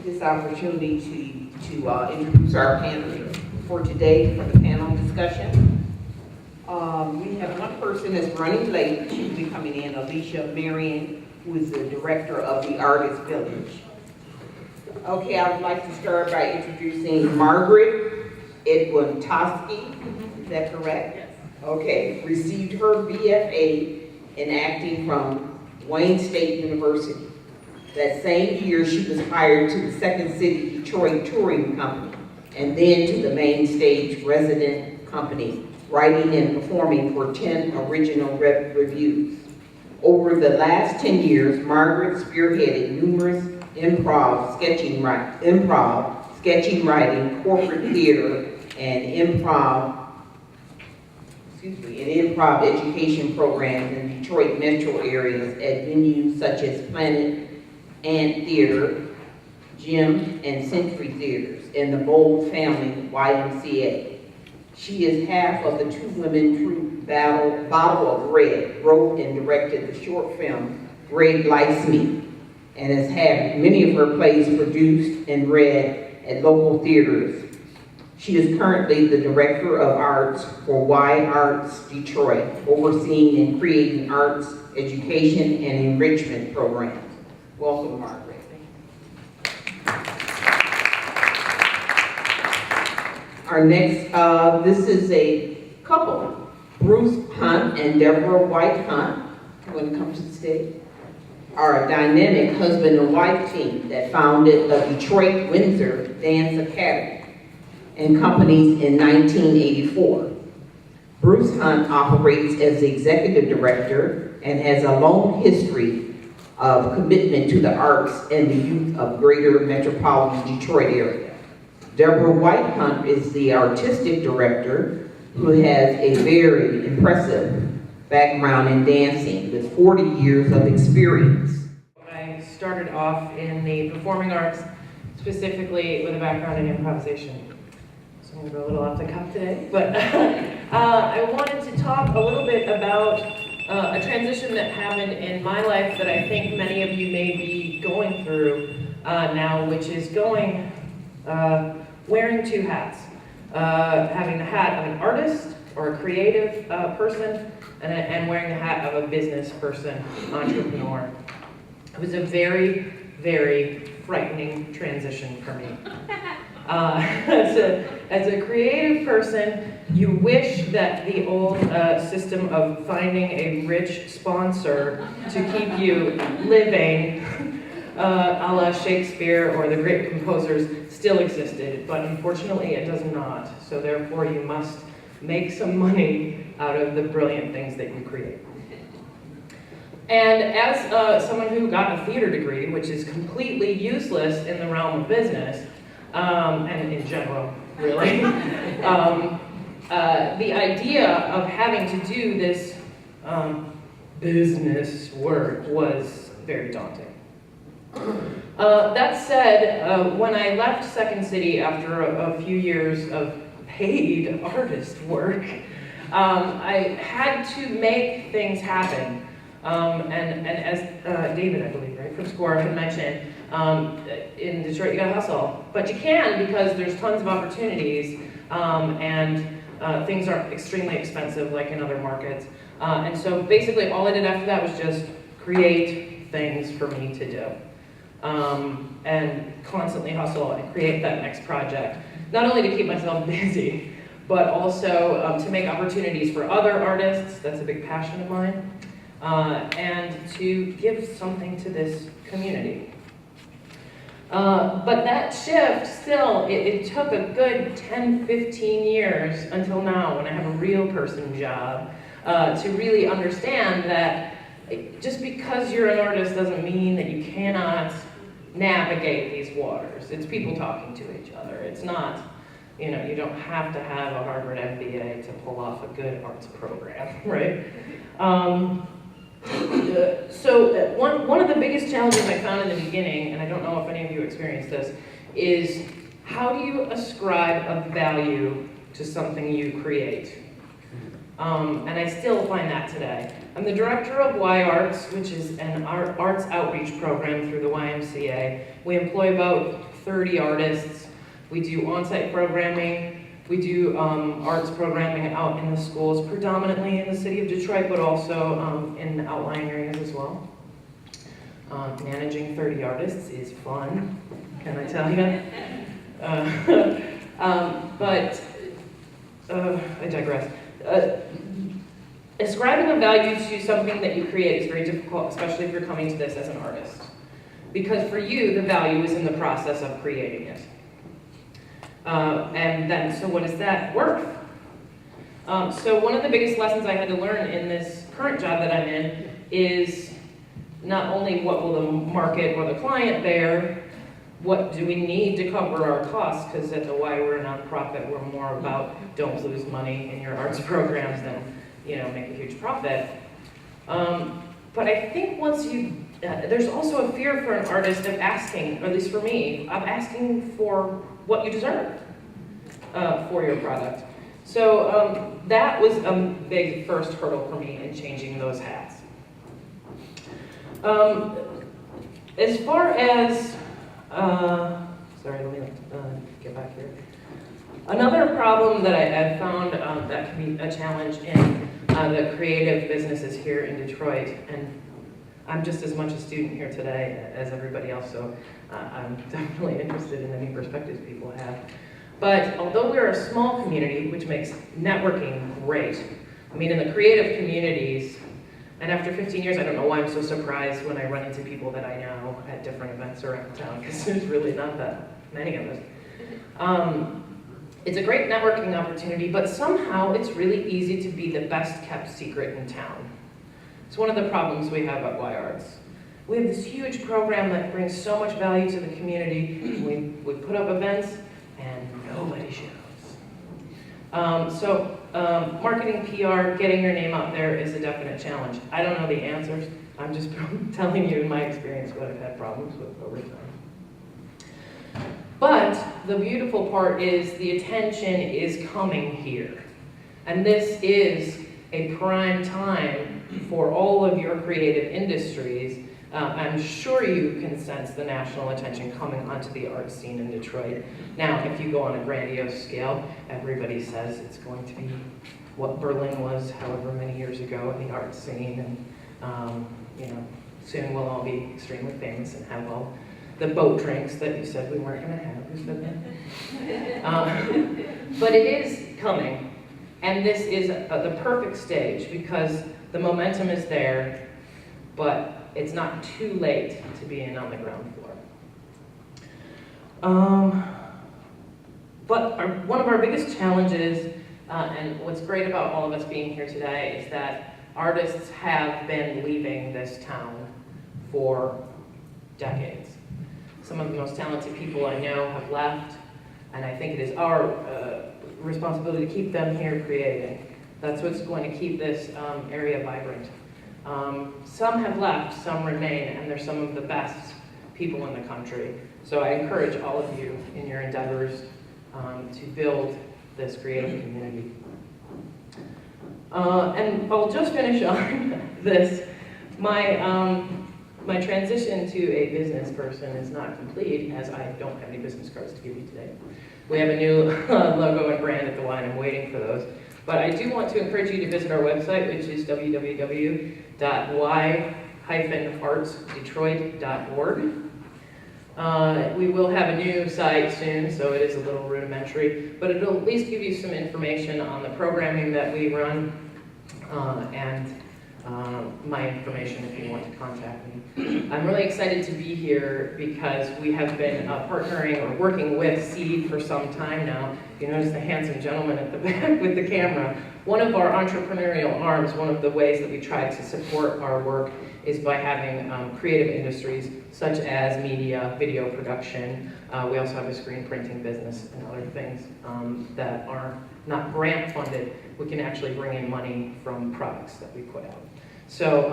this opportunity to introduce our panel for today for the panel discussion. We have one person that's running late. She'll be coming in, Alicia Marion, who is the director of the Artist Village. Okay, I would like to start by introducing Margaret Edwin-Toski. Is that correct? Yes. Okay, received her BFA in acting from Wayne State University. That same year, she was hired to the Second City Detroit Touring Company, and then to the Main Stage Resident Company, writing and performing for 10 original reviews. Over the last 10 years, Margaret spearheaded numerous improv, sketching writing, corporate theater, and improv education programs in Detroit metro areas at venues such as Planet Ant Theater, Gym, and Century Theaters, and the Bold Family YMCA. She is half of the two-women troupe Bottle of Red, wrote and directed the short film Red Likes Me, and has had many of her plays produced and read at local theaters. She is currently the Director of Arts for Y Arts Detroit, overseeing and creating arts, education, and enrichment programs. Welcome, Margaret. Our next, this is a couple, Bruce Hunt and Deborah White Hunt, when it comes to the stage, are a dynamic husband and wife team that founded the Detroit Windsor Dance Academy and companies in 1984. Bruce Hunt operates as the executive director and has a long history of commitment to the arts and the youth of greater metropolitan Detroit area. Deborah White Hunt is the artistic director who has a very impressive background in dancing with 40 years of experience. I started off in the performing arts, specifically with a background in improvisation. So I'm going to go a little off the cuff today, but I wanted to talk a little bit about a transition that happened in my life that I think many of you may be going through now, which is wearing two hats. Having the hat of an artist or a creative person, and wearing the hat of a business person, entrepreneur. It was a very, very frightening transition for me. As a creative person, you wish that the old system of finding a rich sponsor to keep you living, a la Shakespeare or the great composers, still existed, but unfortunately it does not. So therefore you must make some money out of the brilliant things that you create. And as someone who got a theater degree, which is completely useless in the realm of business, and in general, really, the idea of having to do this business work was very daunting. That said, when I left Second City after a few years of paid artist work, I had to make things happen. And as David, I believe, right, from SCORE had mentioned, in Detroit you gotta hustle. But you can, because there's tons of opportunities, and things are extremely expensive like in other markets. And so basically all I did after that was just create things for me to do. And constantly hustle and create that next project. Not only to keep myself busy, but also to make opportunities for other artists. That's a big passion of mine. And to give something to this community. But that shift still, it took a good 10, 15 years until now when I have a real person job to really understand that just because you're an artist doesn't mean that you cannot navigate these waters. It's people talking to each other. It's not, you don't have to have a Harvard MBA to pull off a good arts program, right? So one of the biggest challenges I found in the beginning, and I don't know if any of you experienced this, is how do you ascribe a value to something you create? And I still find that today. I'm the director of Y Arts, which is an arts outreach program through the YMCA. We employ about 30 artists. We do on-site programming. We do arts programming out in the schools, predominantly in the city of Detroit, but also in outlying areas as well. Managing 30 artists is fun, can I tell you? I digress. Ascribing a value to something that you create is very difficult, especially if you're coming to this as an artist. Because for you, the value is in the process of creating it. And then, so what is that worth? So one of the biggest lessons I had to learn in this current job that I'm in is not only what will the market or the client bear, what do we need to cover our costs, because that's why we're a nonprofit. We're more about don't lose money in your arts programs than, you know, make a huge profit. But I think once you, there's also a fear for an artist of asking, or at least for me, of asking for what you deserve for your product. So that was a big first hurdle for me in changing those hats. As far as, sorry, let me get back here. Another problem that I've found that can be a challenge in the creative businesses here in Detroit, and I'm just as much a student here today as everybody else, so I'm definitely interested in the new perspectives people have. But although we're a small community, which makes networking great, I mean, in the creative communities, and after 15 years, I don't know why I'm so surprised when I run into people that I know at different events around town, because there's really not that many of us. It's a great networking opportunity, but somehow it's really easy to be the best kept secret in town. It's one of the problems we have at Y Arts. We have this huge program that brings so much value to the community. We put up events and nobody shows. Marketing, PR, getting your name out there is a definite challenge. I don't know the answers. I'm just telling you in my experience what I've had problems with over time. But the beautiful part is the attention is coming here. And this is a prime time for all of your creative industries. I'm sure you can sense the national attention coming onto the art scene in Detroit. Now, if you go on a grandiose scale, everybody says it's going to be what Berlin was however many years ago, the art scene, and you know, soon we'll all be extremely famous and have all the boat drinks that you said we weren't going to have. Who said that? But it is coming, and this is the perfect stage because the momentum is there, but it's not too late to be in on the ground floor. But one of our biggest challenges, and what's great about all of us being here today, is that artists have been leaving this town for decades. Some of the most talented people I know have left, and I think it is our responsibility to keep them here creating. That's what's going to keep this area vibrant. Some have left, some remain, and they're some of the best people in the country. So I encourage all of you in your endeavors to build this creative community. And I'll just finish on this. My transition to a business person is not complete, as I don't have any business cards to give you today. We have a new logo and brand at the Y, and I'm waiting for those. But I do want to encourage you to visit our website, which is www.y-artsdetroit.org. We will have a new site soon, so it is a little rudimentary, but it'll at least give you some information on the programming that we run and my information if you want to contact me. I'm really excited to be here because we have been partnering or working with CEED for some time now. You notice the handsome gentleman at the back with the camera. One of our entrepreneurial arms, one of the ways that we try to support our work is by having creative industries such as media, video production. We also have a screen printing business and other things that are not grant funded. We can actually bring in money from products that we put out. So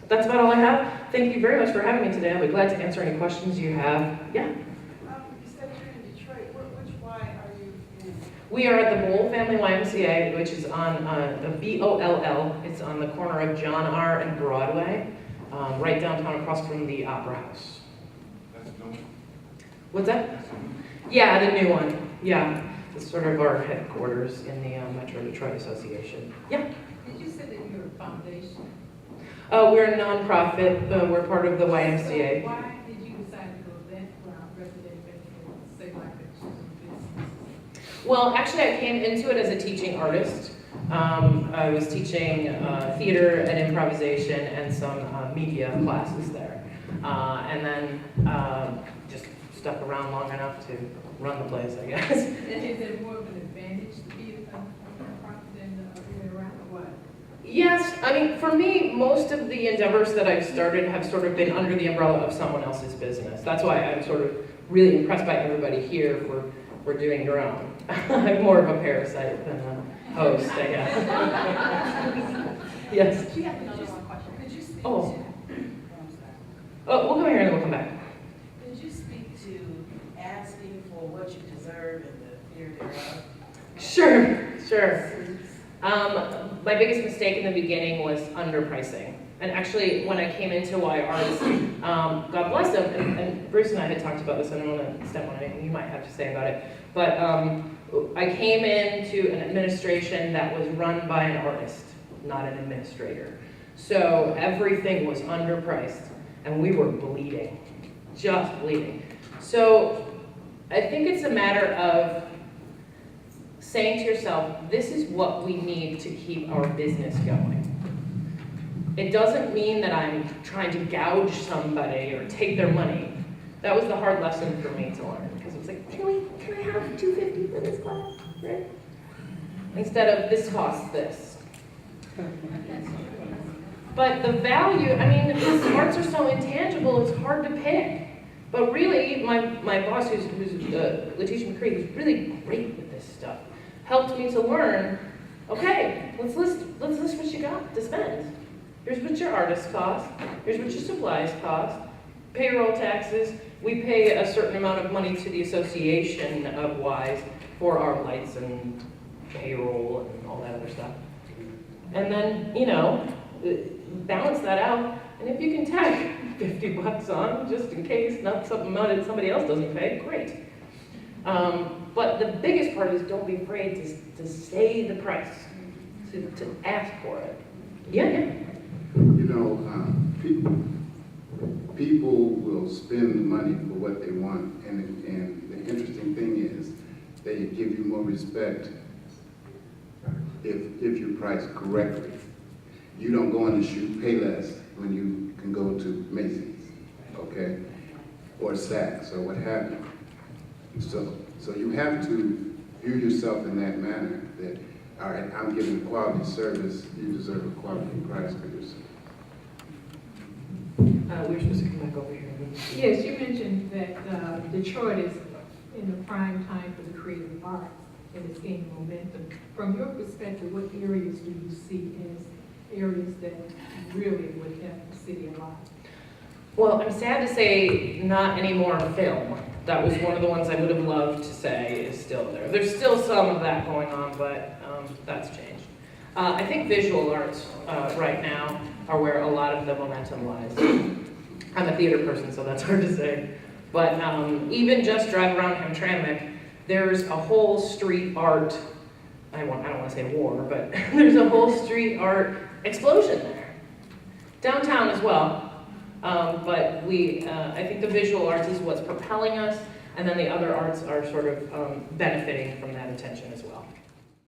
that's about all I have. Thank you very much for having me today. I'll be glad to answer any questions you have. Yeah? You said you're in Detroit. Which Y are you in? We are at the Boll Family YMCA, which is on the B-O-L-L. It's on the corner of John R. and Broadway, right downtown across from the Opera House. Where What's that? Yeah, the new one, yeah. It's sort of our headquarters in the Metro Detroit Association. Yeah. Did you say that you're a foundation? We're a nonprofit, we're part of the YMCA. So why did you decide to go that route rather than say like a business? Well, actually, I came into it as a teaching artist. I was teaching theater and improvisation and some media classes there. And then just stuck around long enough to run the place, I guess. Is it more of an advantage to be a nonprofit than the other way around, or what? Yes, I mean, for me, most of the endeavors that I've started have sort of been under the umbrella of someone else's business. That's why I'm sort of really impressed by everybody here for doing your own. I'm more of a parasite than a host, I guess. Yes. She had another one question. Could you speak Oh. to? Oh, we'll come here and then we'll come back. Could you speak to asking for what you deserve and the fear thereof? Sure. My biggest mistake in the beginning was underpricing. And actually, when I came into Y Arts, God bless them, and Bruce and I had talked about this, and I don't want to step on anything you might have to say about it, but I came into an administration that was run by an artist, not an administrator. So everything was underpriced, and we were bleeding, just bleeding. So I think it's a matter of saying to yourself, this is what we need to keep our business going. It doesn't mean that I'm trying to gouge somebody or take their money. That was the hard lesson for me to learn, because it was like, can I have $250 for this class? Right? Instead of, this costs this. But the value, I mean, because arts are so intangible, it's hard to pick. But really, my boss, who's Letitia McCree, who's really great with this stuff, helped me to learn, okay, let's list what you got to spend. Here's what your artists cost. Here's what your supplies cost. Payroll taxes. We pay a certain amount of money to the association of Ys for our lights and payroll and all that other stuff. And then, balance that out. And if you can tack $50 on, just in case, not something that somebody else doesn't pay, great. But the biggest part is don't be afraid to say the price, to ask for it. Yeah. People will spend the money for what they want, and the interesting thing is they give you more respect if you're priced correctly. You don't go on the shoot pay less when you can go to Macy's, okay, or Saks or what have you. So you have to view yourself in that manner that, all right, I'm giving a quality service, you deserve a quality price for yourself. We're supposed to come back over here. Yes, you mentioned that Detroit is in the prime time for the creative arts and it's gaining momentum. From your perspective, what areas do you see as areas that really would help the city a lot? Well, I'm sad to say not anymore film. That was one of the ones I would have loved to say is still there. There's still some of that going on, but that's changed. I think visual arts right now are where a lot of the momentum lies. I'm a theater person, so that's hard to say. But even just drive around Hamtramck, there's a whole street art, I don't want to say war, but there's a whole street art explosion there. Downtown as well. But I think the visual arts is what's propelling us, and then the other arts are sort of benefiting from that attention as well.